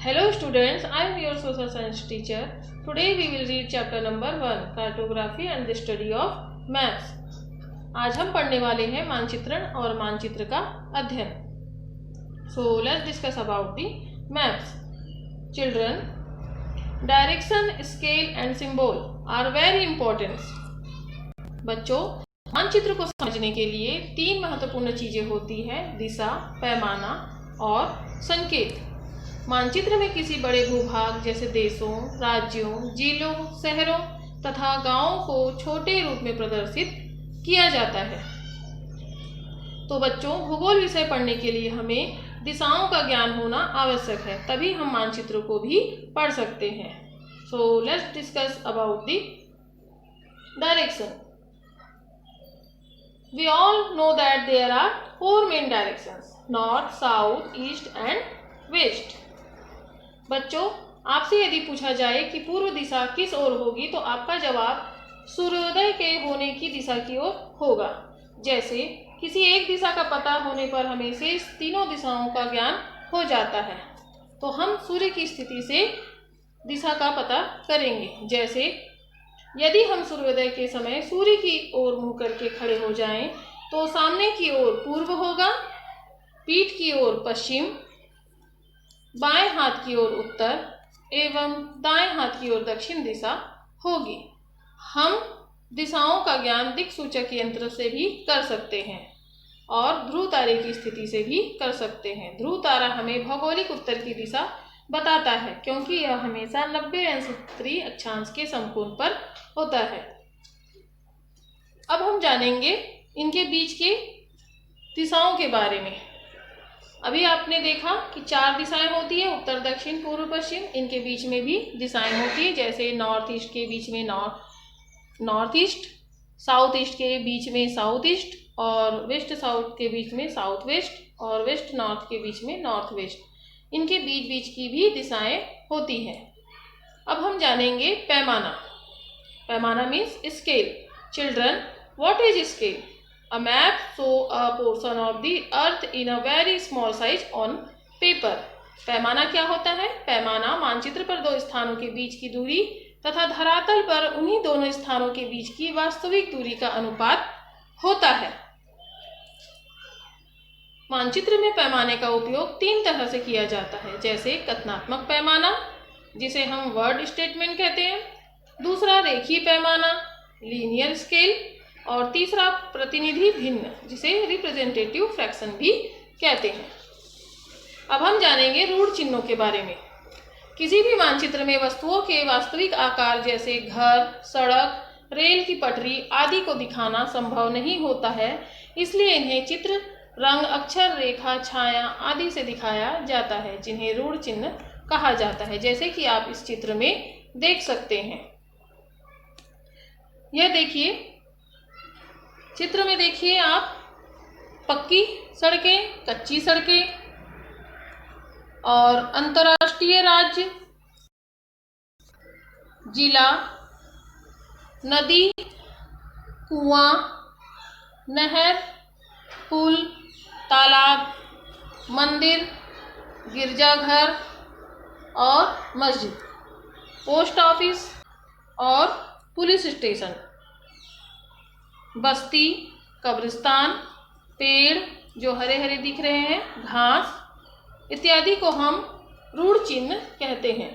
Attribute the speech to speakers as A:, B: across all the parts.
A: Hello students, I am your social science teacher. Today we will read chapter number 1, Cartography and the study of maps. आज हम पढ़ने वाले हैं मानचित्रण और मानचित्र का अध्ययन. So let's discuss about the maps. Children, direction, scale and symbol are very important. बच्चों, मानचित्र को समझने के लिए तीन महत्वपूर्ण चीजें होती हैं: दिशा, पैमाना और संकेत. मानचित्र में किसी बड़े भूभाग जैसे देशों, राज्यों, जिलों, शहरों तथा गांवों को छोटे रूप में प्रदर्शित किया जाता है. तो बच्चों, भूगोल विषय पढ़ने के लिए हमें दिशाओं का ज्ञान होना आवश्यक है, तभी हम मानचित्र को भी पढ़ सकते हैं. So let's discuss about the direction. We all know that there are four main directions: north, south, east and west. बच्चों, आपसे यदि पूछा जाए कि पूर्व दिशा किस ओर होगी तो आपका जवाब सूर्योदय के होने की दिशा की ओर होगा. जैसे किसी एक दिशा का पता होने पर हमें शेष तीनों दिशाओं का ज्ञान हो जाता है, तो हम सूर्य की स्थिति से दिशा का पता करेंगे. जैसे यदि हम सूर्योदय के समय सूर्य की ओर मुंह करके खड़े हो जाएं, तो सामने की ओर पूर्व होगा, पीठ की ओर पश्चिम, बाएं हाथ की ओर उत्तर एवं दाएं हाथ की ओर दक्षिण दिशा होगी. हम दिशाओं का ज्ञान दिक्सूचक यंत्र से भी कर सकते हैं और ध्रुव तारे की स्थिति से भी कर सकते हैं. ध्रुव तारा हमें भौगोलिक उत्तर की दिशा बताता है, क्योंकि यह हमेशा 90 अंश उत्तरी अक्षांश के समकोण पर होता है. अब हम जानेंगे इनके बीच के दिशाओं के बारे में. अभी आपने देखा कि चार दिशाएं होती है: उत्तर, दक्षिण, पूर्व, पश्चिम. इनके बीच में भी दिशाएं होती है, जैसे नॉर्थ ईस्ट के बीच में नॉर्थ ईस्ट, साउथ ईस्ट के बीच में साउथ ईस्ट, और वेस्ट साउथ के बीच में साउथ वेस्ट, और वेस्ट नॉर्थ के बीच में नॉर्थ वेस्ट. इनके बीच बीच की भी दिशाएं होती हैं. अब हम जानेंगे पैमाना. पैमाना means scale. Children, what is scale? A map show a portion of the earth in a very small size on paper. पैमाना क्या होता है? पैमाना मानचित्र पर दो स्थानों के बीच की दूरी तथा धरातल पर उन्हीं दोनों स्थानों के बीच की वास्तविक दूरी का अनुपात होता है. मानचित्र में पैमाने का उपयोग तीन तरह से किया जाता है, जैसे कथनात्मक पैमाना, जिसे हम वर्ड स्टेटमेंट कहते हैं, दूसरा रेखीय पैमाना, लीनियर स्केल, और तीसरा प्रतिनिधि भिन्न, जिसे रिप्रेजेंटेटिव फ्रैक्शन भी कहते हैं. अब हम जानेंगे रूढ़ चिन्हों के बारे में. किसी भी मानचित्र में वस्तुओं के वास्तविक आकार जैसे घर, सड़क, रेल की पटरी आदि को दिखाना संभव नहीं होता है, इसलिए इन्हें चित्र, रंग, अक्षर, रेखा, छाया आदि से दिखाया जाता है, जिन्हें रूढ़ चिन्ह कहा जाता है. जैसे कि आप इस चित्र में देख सकते हैं. यह देखिए, चित्र में देखिए आप, पक्की सड़कें, कच्ची सड़कें और अंतर्राष्ट्रीय राज्य, जिला, नदी, कुआं, नहर, पुल, तालाब, मंदिर, गिरजाघर और मस्जिद, पोस्ट ऑफिस और पुलिस स्टेशन, बस्ती, कब्रिस्तान, पेड़ जो हरे हरे दिख रहे हैं, घास इत्यादि को हम रूढ़ चिन्ह कहते हैं.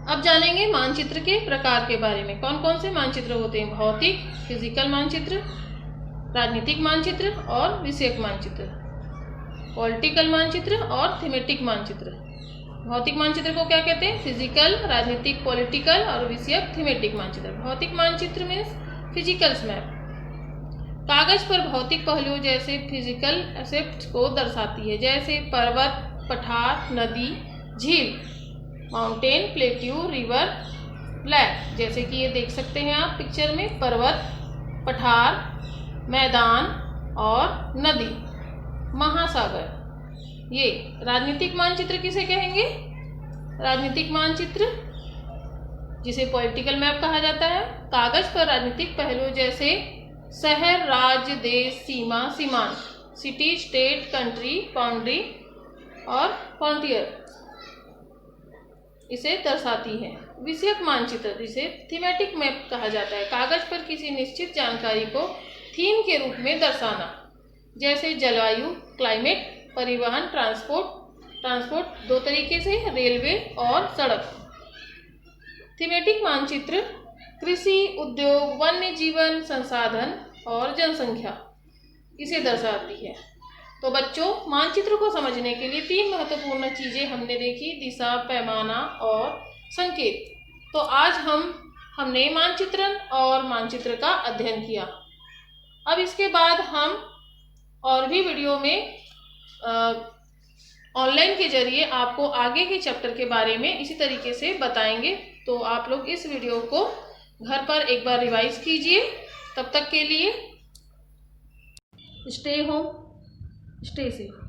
A: अब जानेंगे मानचित्र के प्रकार के बारे में. कौन कौन से मानचित्र होते हैं? भौतिक, फिजिकल मानचित्र, राजनीतिक मानचित्र और विषयक मानचित्र, पॉलिटिकल मानचित्र और थीमेटिक मानचित्र. भौतिक मानचित्र को क्या कहते हैं? फिजिकल, राजनीतिक पॉलिटिकल और विषयक थीमेटिक मानचित्र. भौतिक मानचित्र में फिजिकल मैप कागज पर भौतिक पहलुओं जैसे फिजिकल एस्पेक्ट्स को दर्शाती है, जैसे पर्वत, पठार, नदी, झील, माउंटेन, प्लेट्यू, रिवर, ब्लैक. जैसे कि ये देख सकते हैं आप पिक्चर में, पर्वत, पठार, मैदान और नदी, महासागर. ये राजनीतिक मानचित्र किसे कहेंगे? राजनीतिक मानचित्र, जिसे पॉलिटिकल मैप कहा जाता है, कागज पर राजनीतिक पहलुओं जैसे शहर, राज्य, देश, सीमा, सीमांत सिटी, स्टेट, कंट्री, बाउंड्री और फ्रंटियर इसे दर्शाती है। विषयक मानचित्र जिसे थीमेटिक मैप कहा जाता है, कागज पर किसी निश्चित जानकारी को थीम के रूप में दर्शाना, जैसे जलवायु, क्लाइमेट, परिवहन, ट्रांसपोर्ट दो तरीके से, रेलवे और सड़क। थीमेटिक मानचित्र कृषि, उद्योग, वन्य जीवन, संसाधन और जनसंख्या इसे दर्शाती है। तो बच्चों, मानचित्र को समझने के लिए 3 महत्वपूर्ण चीजें हमने देखी, दिशा, पैमाना और संकेत। तो आज हमने मानचित्रण और मानचित्र का अध्ययन किया। अब इसके बाद हम और भी वीडियो में ऑनलाइन के जरिए आपको आगे के चैप्टर के बारे में इसी तरीके से बताएंगे। तो आप लोग इस वीडियो को घर पर एक बार रिवाइज कीजिए। तब तक के लिए स्टे होम, स्टे सेफ।